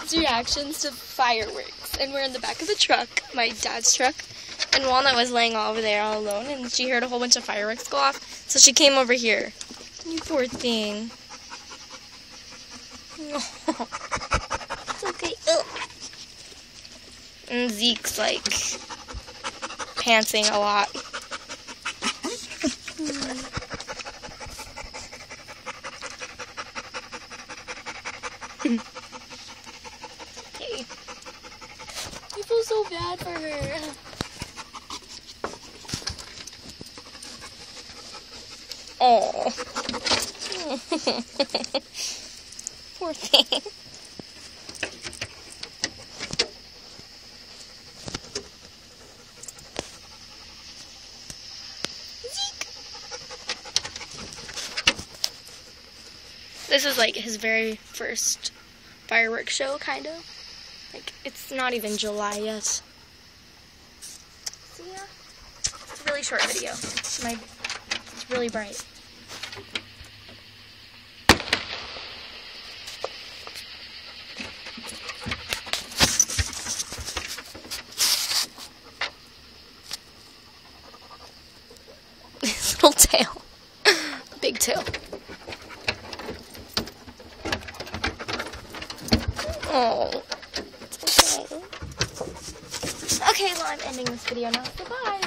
kids' reactions to fireworks. And we're in the back of the truck, my dad's truck. And Walnut was laying over there all alone, and she heard a whole bunch of fireworks go off. So she came over here. You poor thing. It's okay. Ugh. And Zeke's like pantsing a lot. Okay. I feel so bad for her. Oh. Poor thing. This is like his very first fireworks show, kind of. Like, it's not even July yet. So yeah, it's a really short video. It's really bright. His little tail. Big tail. Oh, it's okay. Okay, well, I'm ending this video now. Goodbye.